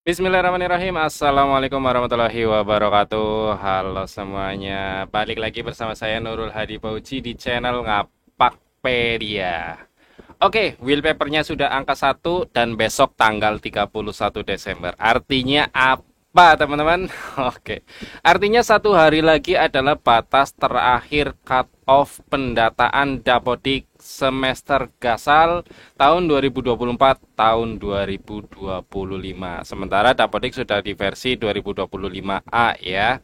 Bismillahirrahmanirrahim. Assalamualaikum warahmatullahi wabarakatuh. Halo semuanya. Balik lagi bersama saya Nurul Hadi Pauji di channel Ngapakpedia. Oke, wallpapernya sudah angka 1 dan besok tanggal 31 Desember. Artinya apa, teman-teman? Oke. Artinya satu hari lagi adalah batas terakhir cut off pendataan Dapodik semester gasal tahun 2024 tahun 2025. Sementara Dapodik sudah di versi 2025A ya.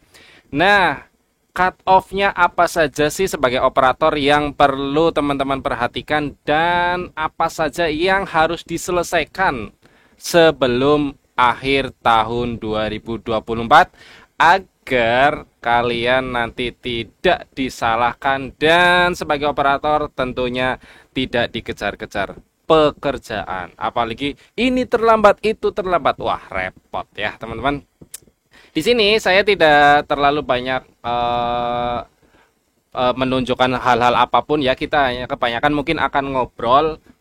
Nah, cut off-nya apa saja sih sebagai operator yang perlu teman-teman perhatikan dan apa saja yang harus diselesaikan sebelum akhir tahun 2024 agar kalian nanti tidak disalahkan dan sebagai operator tentunya tidak dikejar-kejar pekerjaan. Apalagi ini terlambat, itu terlambat. Wah, repot ya, teman-teman. Di sini saya tidak terlalu banyak menunjukkan hal-hal apapun ya, kita hanya kebanyakan mungkin akan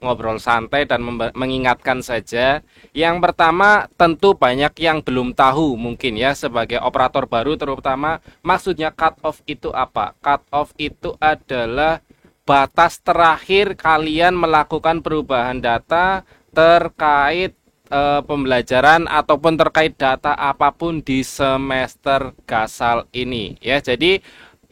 ngobrol santai dan mengingatkan saja. Yang pertama tentu banyak yang belum tahu mungkin ya sebagai operator baru terutama maksudnya cut off itu apa. Cut off itu adalah batas terakhir kalian melakukan perubahan data terkait pembelajaran ataupun terkait data apapun di semester gasal ini ya. Jadi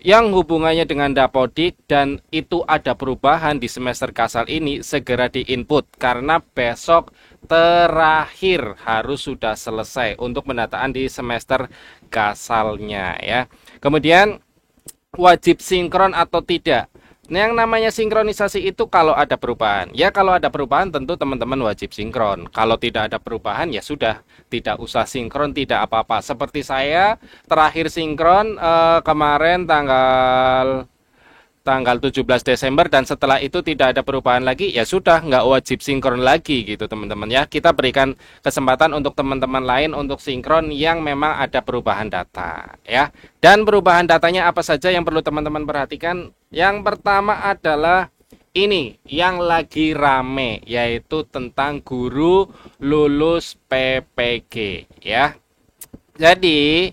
yang hubungannya dengan Dapodik dan itu ada perubahan di semester gasal ini segera diinput karena besok terakhir harus sudah selesai untuk pendataan di semester gasalnya ya. Kemudian wajib sinkron atau tidak. Nah, yang namanya sinkronisasi itu kalau ada perubahan. Ya, kalau ada perubahan tentu teman-teman wajib sinkron. Kalau tidak ada perubahan ya sudah, tidak usah sinkron, tidak apa-apa. Seperti saya terakhir sinkron kemarin tanggal tanggal 17 Desember dan setelah itu tidak ada perubahan lagi, ya sudah nggak wajib sinkron lagi gitu teman-teman ya. Kita berikan kesempatan untuk teman-teman lain untuk sinkron yang memang ada perubahan data ya. Dan perubahan datanya apa saja yang perlu teman-teman perhatikan? Yang pertama adalah ini yang lagi rame yaitu tentang guru lulus PPG ya. Jadi,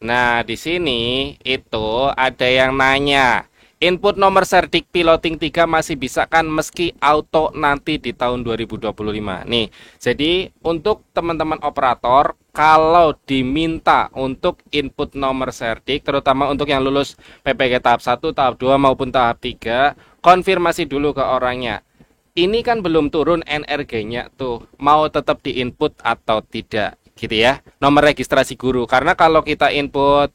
nah di sini itu ada yang nanya, input nomor Serdik Piloting 3 masih bisa kan meski auto nanti di tahun 2025. Nih, jadi untuk teman-teman operator kalau diminta untuk input nomor Serdik terutama untuk yang lulus PPG tahap 1, tahap 2 maupun tahap 3, konfirmasi dulu ke orangnya. Ini kan belum turun NRG-nya tuh, mau tetap diinput atau tidak gitu ya. Nomor registrasi guru karena kalau kita input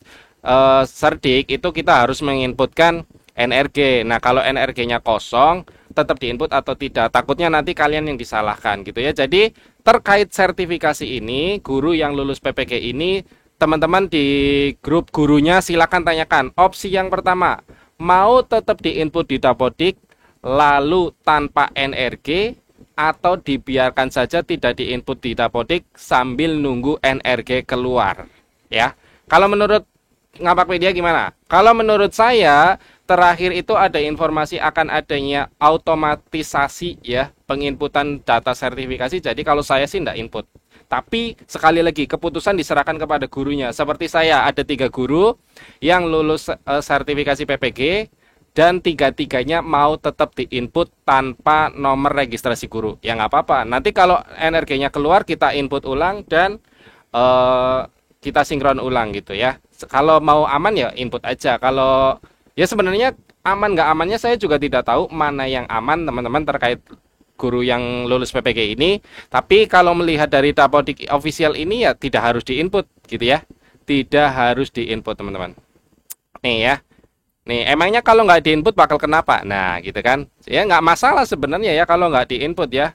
Serdik itu kita harus menginputkan NRG. Nah, kalau NRG-nya kosong, tetap diinput atau tidak. Takutnya nanti kalian yang disalahkan gitu ya. Jadi, terkait sertifikasi ini, guru yang lulus PPG ini, teman-teman di grup gurunya silakan tanyakan. Opsi yang pertama, mau tetap diinput di Dapodik lalu tanpa NRG atau dibiarkan saja tidak diinput di Dapodik sambil nunggu NRG keluar ya. Kalau menurut Ngapakpedia gimana? Kalau menurut saya terakhir itu ada informasi akan adanya automatisasi ya penginputan data sertifikasi. Jadi kalau saya sih tidak input. Tapi sekali lagi keputusan diserahkan kepada gurunya. Seperti saya ada 3 guru yang lulus sertifikasi PPG dan tiga-tiganya mau tetap diinput tanpa nomor registrasi guru. Ya nggak apa-apa. Nanti kalau NRG-nya keluar kita input ulang dan eh, kita sinkron ulang gitu ya. Kalau mau aman ya input aja. Kalau ya sebenarnya aman nggak amannya saya juga tidak tahu mana yang aman teman-teman terkait guru yang lulus PPG ini. Tapi kalau melihat dari Dapodik official ini ya tidak harus diinput gitu ya. Tidak harus diinput teman-teman. Nih ya. Nih emangnya kalau nggak diinput bakal kenapa? Nah gitu kan. Ya nggak masalah sebenarnya ya kalau nggak diinput ya.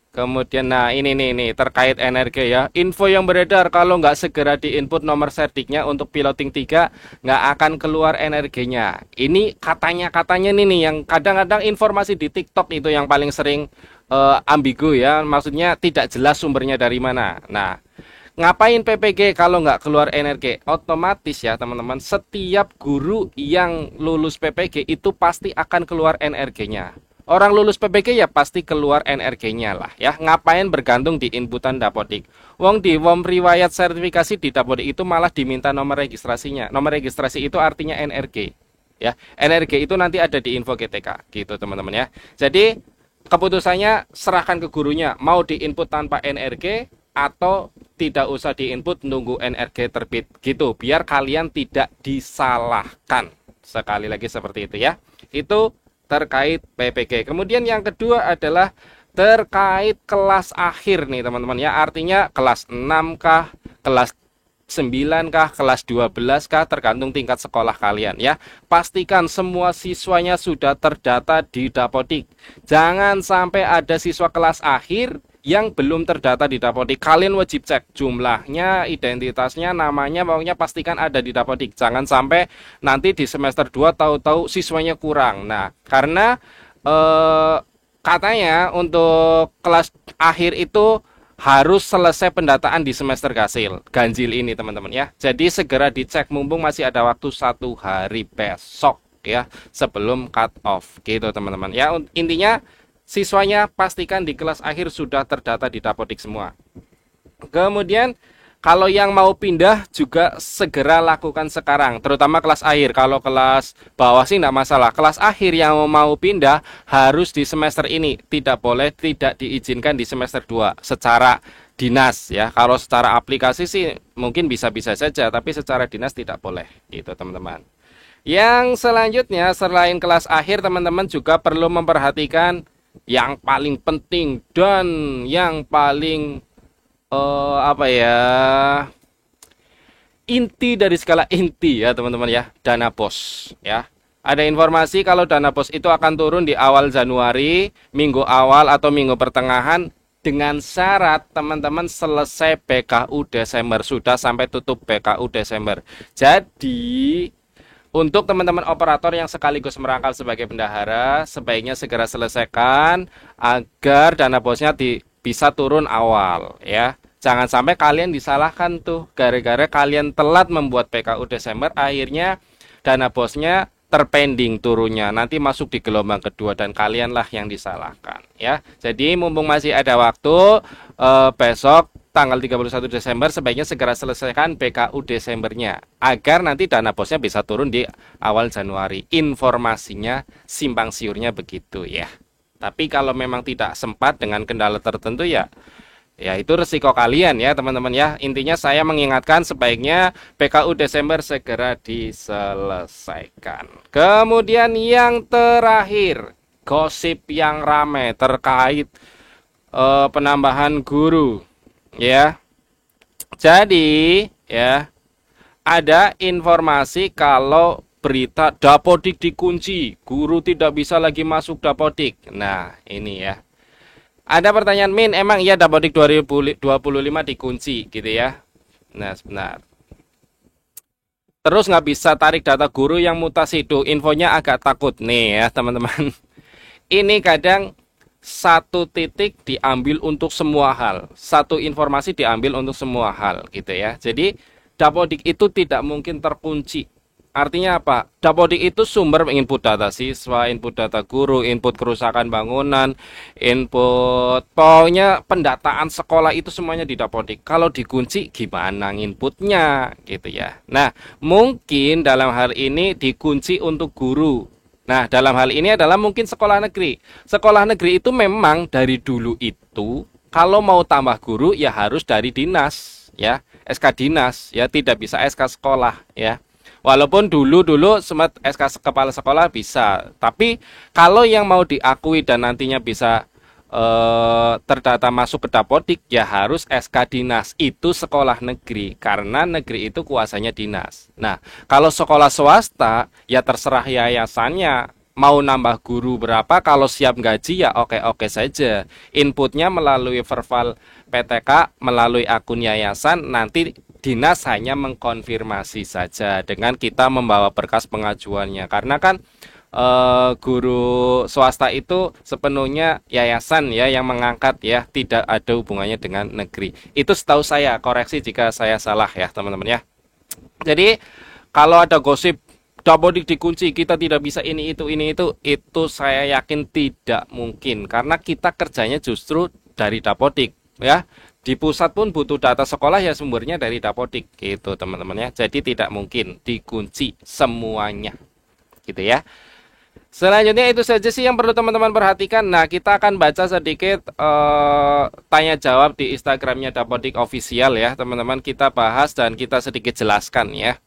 Kemudian nah ini nih terkait energi ya. Info yang beredar kalau nggak segera diinput nomor serdiknya untuk piloting 3 nggak akan keluar energinya. Ini katanya nih yang kadang-kadang informasi di TikTok itu yang paling sering ambigu ya. Maksudnya tidak jelas sumbernya dari mana. Nah, ngapain PPG kalau nggak keluar energi? Otomatis ya teman-teman, setiap guru yang lulus PPG itu pasti akan keluar energinya. Orang lulus PPG ya pasti keluar NRG-nya lah ya. Ngapain bergantung di inputan Dapodik? Wong di form riwayat sertifikasi di Dapodik itu malah diminta nomor registrasinya. Nomor registrasi itu artinya NRG. Ya, NRG itu nanti ada di info GTK gitu teman-teman ya. Jadi keputusannya serahkan ke gurunya, mau diinput tanpa NRG atau tidak usah diinput nunggu NRG terbit gitu, biar kalian tidak disalahkan. Sekali lagi seperti itu ya. Itu terkait PPG. Kemudian yang kedua adalah terkait kelas akhir nih teman-teman ya. Artinya kelas 6 kah, kelas 9 kah, kelas 12 kah, tergantung tingkat sekolah kalian ya. Pastikan semua siswanya sudah terdata di Dapodik. Jangan sampai ada siswa kelas akhir yang belum terdata di Dapodik. Kalian wajib cek jumlahnya, identitasnya, namanya, pokoknya pastikan ada di Dapodik. Jangan sampai nanti di semester 2 tahu-tahu siswanya kurang. Nah, karena katanya untuk kelas akhir itu harus selesai pendataan di semester ganjil ini teman-teman ya. Jadi segera dicek mumpung masih ada waktu 1 hari besok ya sebelum cut off gitu teman-teman ya. Intinya siswanya pastikan di kelas akhir sudah terdata di Dapodik semua. Kemudian kalau yang mau pindah juga segera lakukan sekarang, terutama kelas akhir. Kalau kelas bawah sih tidak masalah. Kelas akhir yang mau pindah harus di semester ini, tidak boleh, tidak diizinkan di semester 2 secara dinas ya. Kalau secara aplikasi sih mungkin bisa-bisa saja, tapi secara dinas tidak boleh gitu teman-teman. Yang selanjutnya selain kelas akhir, teman-teman juga perlu memperhatikan yang paling penting dan yang paling inti dari skala inti ya teman-teman ya, dana bos ya. Ada informasi kalau dana bos itu akan turun di awal Januari, minggu awal atau minggu pertengahan, dengan syarat teman-teman selesai BKU Desember, sudah sampai tutup BKU Desember. Jadi untuk teman-teman operator yang sekaligus merangkap sebagai bendahara, sebaiknya segera selesaikan agar dana bosnya bisa turun awal ya. Jangan sampai kalian disalahkan tuh gara-gara kalian telat membuat PKU Desember, akhirnya dana bosnya terpending turunnya, nanti masuk di gelombang kedua dan kalianlah yang disalahkan ya. Jadi mumpung masih ada waktu, besok tanggal 31 Desember sebaiknya segera selesaikan PKU Desembernya agar nanti dana bosnya bisa turun di awal Januari. Informasinya simpang siurnya begitu ya. Tapi kalau memang tidak sempat dengan kendala tertentu ya itu resiko kalian ya teman-teman ya. Intinya saya mengingatkan sebaiknya PKU Desember segera diselesaikan. Kemudian yang terakhir, gosip yang ramai terkait penambahan guru ya. Jadi ya ada informasi kalau berita Dapodik dikunci, guru tidak bisa lagi masuk Dapodik. Nah ini ya, ada pertanyaan, Min, emang iya Dapodik 2025 dikunci gitu ya? Nah sebentar, terus nggak bisa tarik data guru yang mutasi itu, infonya agak takut nih ya teman-teman. Ini kadang satu titik diambil untuk semua hal, satu informasi diambil untuk semua hal gitu ya. Jadi Dapodik itu tidak mungkin terkunci. Artinya apa? Dapodik itu sumber input data siswa, input data guru, input kerusakan bangunan, input pokoknya pendataan sekolah itu semuanya di Dapodik. Kalau dikunci gimana inputnya gitu ya. Nah mungkin dalam hal ini dikunci untuk guru. Nah dalam hal ini adalah mungkin sekolah negeri. Sekolah negeri itu memang dari dulu itu kalau mau tambah guru ya harus dari dinas ya, SK dinas ya, tidak bisa SK sekolah ya. Walaupun dulu sempat SK kepala sekolah bisa, tapi kalau yang mau diakui dan nantinya bisa terdata masuk ke Dapodik ya harus SK dinas, itu sekolah negeri, karena negeri itu kuasanya dinas. Nah kalau sekolah swasta ya terserah yayasannya mau nambah guru berapa, kalau siap gaji ya oke-oke saja. Inputnya melalui verbal PTK, melalui akun yayasan, nanti dinas hanya mengkonfirmasi saja dengan kita membawa berkas pengajuannya. Karena kan guru swasta itu sepenuhnya yayasan ya yang mengangkat ya, tidak ada hubungannya dengan negeri. Itu setahu saya, koreksi jika saya salah ya teman-teman ya. Jadi kalau ada gosip Dapodik dikunci, kita tidak bisa ini itu saya yakin tidak mungkin karena kita kerjanya justru dari Dapodik ya. Di pusat pun butuh data sekolah ya sumbernya dari Dapodik gitu teman-teman ya. Jadi tidak mungkin dikunci semuanya gitu ya. Selanjutnya itu saja sih yang perlu teman-teman perhatikan. Nah, kita akan baca sedikit tanya jawab di Instagramnya Dapodik Official ya, teman-teman. Kita bahas dan kita sedikit jelaskan ya.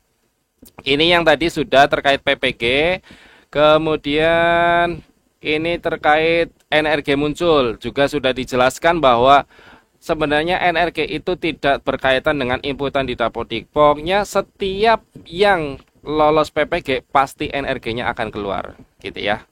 Ini yang tadi sudah terkait PPG, kemudian ini terkait NRG muncul, juga sudah dijelaskan bahwa sebenarnya NRG itu tidak berkaitan dengan inputan di Dapodik. Pokoknya setiap yang lolos PPG pasti NRG-nya akan keluar gitu ya.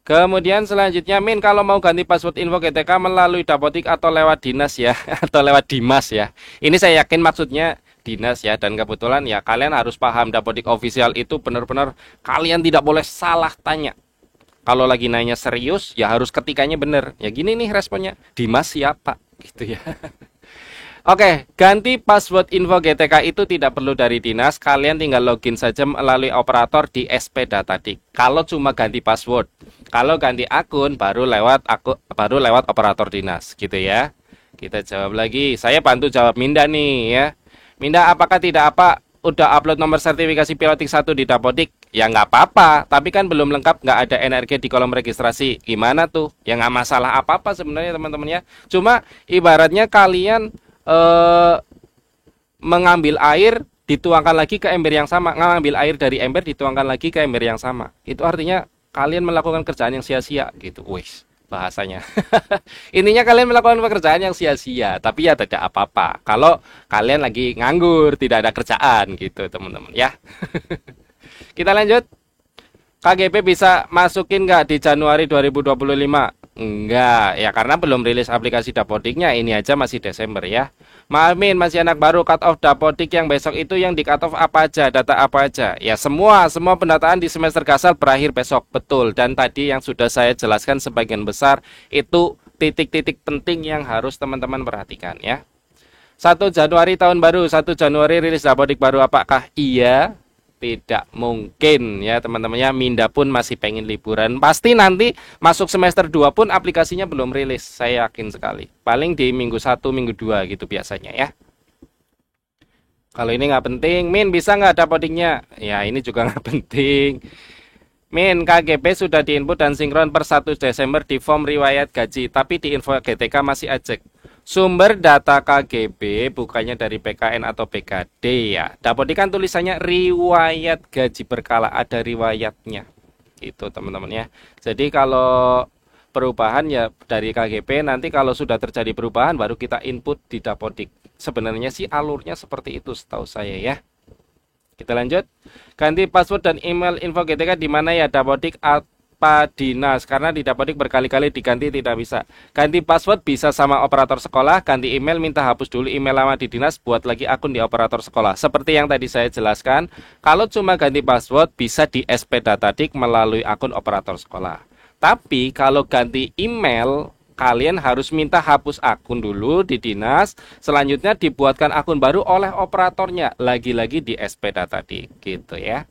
Kemudian selanjutnya Min, kalau mau ganti password info GTK melalui Dapodik atau lewat dinas ya atau lewat Dimas ya. Ini saya yakin maksudnya dinas ya, dan kebetulan ya kalian harus paham Dapodik Official itu benar-benar kalian tidak boleh salah tanya. Kalau lagi nanya serius ya harus ketikanya bener. Ya gini nih responnya, Dimas siapa gitu ya. Oke, ganti password info GTK itu tidak perlu dari dinas, kalian tinggal login saja melalui operator di SP Datadik. Kalau cuma ganti password, kalau ganti akun baru lewat operator dinas, gitu ya. Kita jawab lagi. Saya bantu jawab Minda nih ya. Minda, apakah tidak udah upload nomor sertifikasi piloting 1 di Dapodik? Ya nggak apa-apa, tapi kan belum lengkap, nggak ada NRG di kolom registrasi. Gimana tuh? Ya nggak masalah apa-apa sebenarnya teman-teman ya. Cuma ibaratnya kalian mengambil air dituangkan lagi ke ember yang sama, ngambil air dari ember dituangkan lagi ke ember yang sama. Itu artinya kalian melakukan kerjaan yang sia-sia gitu. Wis, bahasanya. Intinya kalian melakukan pekerjaan yang sia-sia, tapi ya tidak apa-apa. Kalau kalian lagi nganggur, tidak ada kerjaan gitu, teman-teman ya. Kita lanjut. KGP bisa masukin nggak di Januari 2025? Enggak, ya karena belum rilis aplikasi Dapodiknya, ini aja masih Desember ya. Maamin, masih anak baru, cut off Dapodik yang besok itu yang di cut off apa aja, data apa aja? Ya semua pendataan di semester Gasal berakhir besok, betul. Dan tadi yang sudah saya jelaskan sebagian besar itu titik-titik penting yang harus teman-teman perhatikan ya. 1 Januari tahun baru, 1 Januari rilis Dapodik baru, apakah iya? Tidak mungkin ya teman-temannya. Minda pun masih pengen liburan. Pasti nanti masuk semester 2 pun aplikasinya belum rilis. Saya yakin sekali. Paling di minggu 1, minggu 2 gitu biasanya ya. Kalau ini nggak penting, Min bisa nggak Dapodiknya? Ya ini juga nggak penting. Min, KGP sudah diinput dan sinkron per 1 Desember di form riwayat gaji. Tapi di info GTK masih ajak. Sumber data KGB bukannya dari PKN atau PKD ya. Dapodik kan tulisannya riwayat gaji berkala, ada riwayatnya. Gitu teman-teman ya. Jadi kalau perubahan ya dari KGB, nanti kalau sudah terjadi perubahan baru kita input di Dapodik. Sebenarnya sih alurnya seperti itu setahu saya ya. Kita lanjut. Ganti password dan email info GTK di mana ya, Dapodik apa dinas? Karena di Dapodik berkali-kali diganti tidak bisa. Ganti password bisa sama operator sekolah, ganti email minta hapus dulu email lama di dinas, buat lagi akun di operator sekolah. Seperti yang tadi saya jelaskan, kalau cuma ganti password bisa di SP Datadik melalui akun operator sekolah. Tapi kalau ganti email, kalian harus minta hapus akun dulu di dinas, selanjutnya dibuatkan akun baru oleh operatornya, lagi-lagi di SP Datadik gitu ya.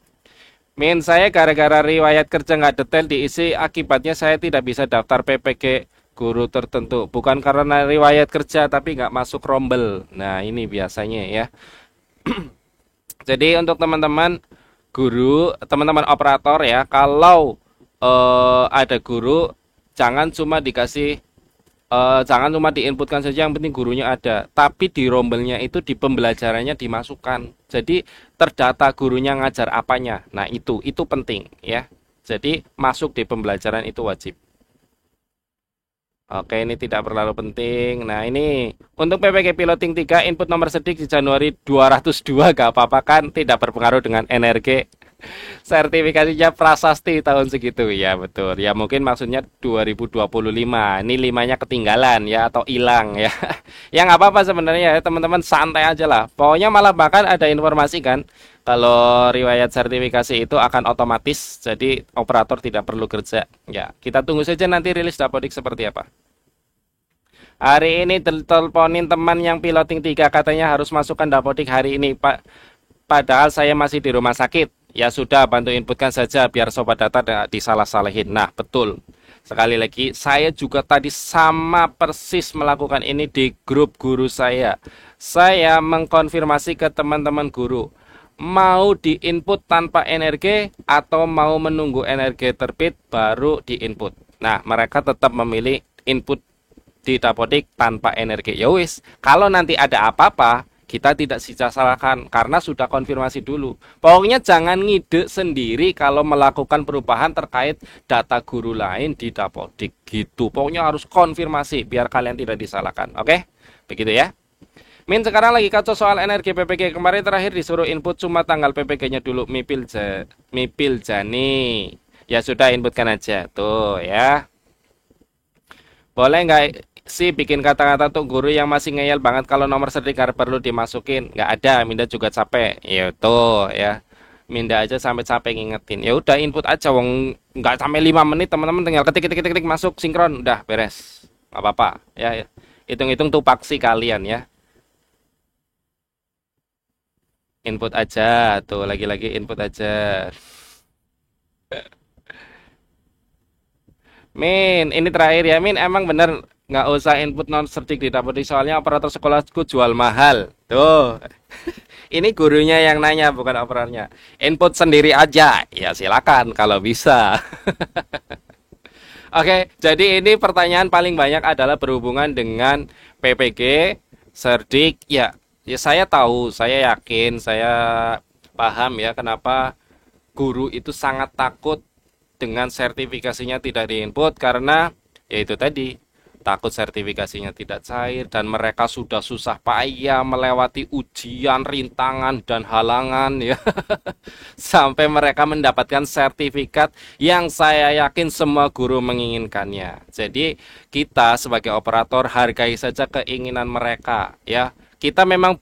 Min, saya gara-gara riwayat kerja nggak detail diisi, akibatnya saya tidak bisa daftar PPG guru tertentu. Bukan karena riwayat kerja, tapi nggak masuk rombel. Nah, ini biasanya ya. Jadi untuk teman-teman guru, teman-teman operator ya, kalau ada guru, jangan cuma dikasih jangan cuma diinputkan saja, yang penting gurunya ada. Tapi di rombelnya itu di pembelajarannya dimasukkan. Jadi terdata gurunya ngajar apanya. Nah itu penting ya. Jadi masuk di pembelajaran itu wajib. Oke, ini tidak terlalu penting. Nah ini untuk PPG Piloting 3 input nomor sedik di Januari 202 gak apa-apa kan, tidak berpengaruh dengan NRG. Sertifikasinya prasasti tahun segitu ya, betul ya, mungkin maksudnya 2025. Ini 5-nya ketinggalan ya atau hilang ya. Ya nggak apa-apa sebenarnya ya teman-teman, santai aja lah. Pokoknya malah bahkan ada informasi kan kalau riwayat sertifikasi itu akan otomatis, jadi operator tidak perlu kerja ya. Kita tunggu saja nanti rilis Dapodik seperti apa. Hari ini teleponin teman yang Piloting 3, katanya harus masukkan Dapodik hari ini Pak. Padahal saya masih di rumah sakit. Ya sudah, bantu inputkan saja biar sobat data tidak disalah-salahin. Nah, betul. Sekali lagi, saya juga tadi sama persis melakukan ini di grup guru saya. Saya mengkonfirmasi ke teman-teman guru, mau diinput tanpa energi atau mau menunggu energi terbit baru diinput. Nah, mereka tetap memilih input di dapodik tanpa energi. Ya wis, kalau nanti ada apa-apa, kita tidak bisa salahkan karena sudah konfirmasi dulu. Pokoknya jangan ngide sendiri kalau melakukan perubahan terkait data guru lain di dapodik gitu. Pokoknya harus konfirmasi biar kalian tidak disalahkan. Oke? Begitu ya. Min sekarang lagi kacau soal energi PPG. Kemarin terakhir disuruh input cuma tanggal PPG-nya dulu. Mipil Jani. Ya sudah, inputkan aja. Tuh ya. Boleh nggak sih bikin kata-kata untuk guru yang masih ngeyel banget kalau nomor sertifikat perlu dimasukin? Nggak ada, Minda juga capek. Ya tuh ya. Minda aja sampai capek ngingetin. Ya udah, input aja, wong nggak sampai 5 menit teman-teman, tinggal ketik ketik ketik ketik masuk sinkron, udah beres. Nggak apa-apa ya. Hitung-hitung tuh paksi kalian ya. Input aja, tuh lagi-lagi input aja. Min, ini terakhir ya Min, emang bener nggak usah input non sertik di dapodik soalnya operator sekolahku jual mahal. Tuh, ini gurunya yang nanya bukan operatornya. Input sendiri aja, ya silakan kalau bisa. Oke, jadi ini pertanyaan paling banyak adalah berhubungan dengan PPG, serdik. Ya, ya saya tahu, saya yakin, saya paham ya kenapa guru itu sangat takut dengan sertifikasinya tidak diinput karena yaitu tadi takut sertifikasinya tidak cair dan mereka sudah susah payah melewati ujian, rintangan dan halangan ya sampai mereka mendapatkan sertifikat yang saya yakin semua guru menginginkannya. Jadi kita sebagai operator hargai saja keinginan mereka ya. Kita memang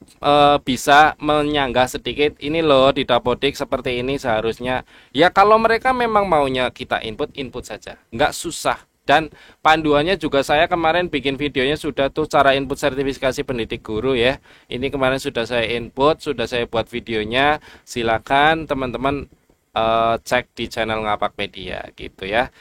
bisa menyanggah sedikit ini loh di dapodik seperti ini seharusnya. Ya kalau mereka memang maunya kita input saja, nggak susah. Dan panduannya juga saya kemarin bikin videonya sudah tuh cara input sertifikasi pendidik guru ya. Ini kemarin sudah saya input, sudah saya buat videonya. Silakan teman-teman cek di channel Ngapak Media gitu ya.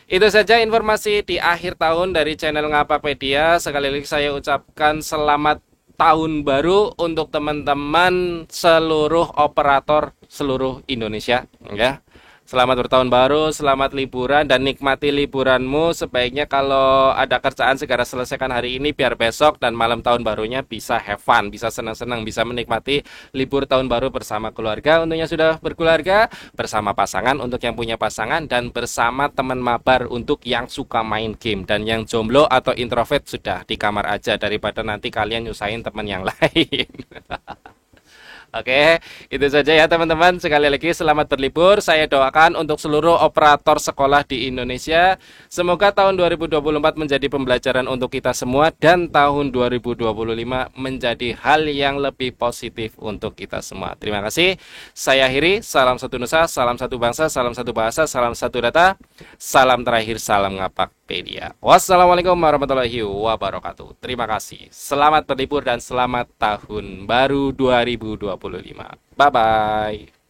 Itu saja informasi di akhir tahun dari channel Ngapak Media. Sekali lagi saya ucapkan selamat tahun baru untuk teman-teman seluruh operator seluruh Indonesia ya. Selamat bertahun baru, selamat liburan dan nikmati liburanmu. Sebaiknya kalau ada kerjaan segera selesaikan hari ini biar besok dan malam tahun barunya bisa have fun, bisa senang-senang, bisa menikmati libur tahun baru bersama keluarga. Untuk yang sudah berkeluarga, bersama pasangan untuk yang punya pasangan dan bersama teman mabar untuk yang suka main game, dan yang jomblo atau introvert sudah di kamar aja daripada nanti kalian nyusahin teman yang lain. Oke, itu saja ya teman-teman. Sekali lagi selamat berlibur. Saya doakan untuk seluruh operator sekolah di Indonesia. Semoga tahun 2024 menjadi pembelajaran untuk kita semua dan tahun 2025 menjadi hal yang lebih positif untuk kita semua. Terima kasih. Saya akhiri. Salam satu nusa, salam satu bangsa, salam satu bahasa, salam satu data. Salam terakhir, salam Ngapakpedia. Wassalamualaikum warahmatullahi wabarakatuh. Terima kasih. Selamat berlibur dan selamat tahun baru 2025. Bye-bye.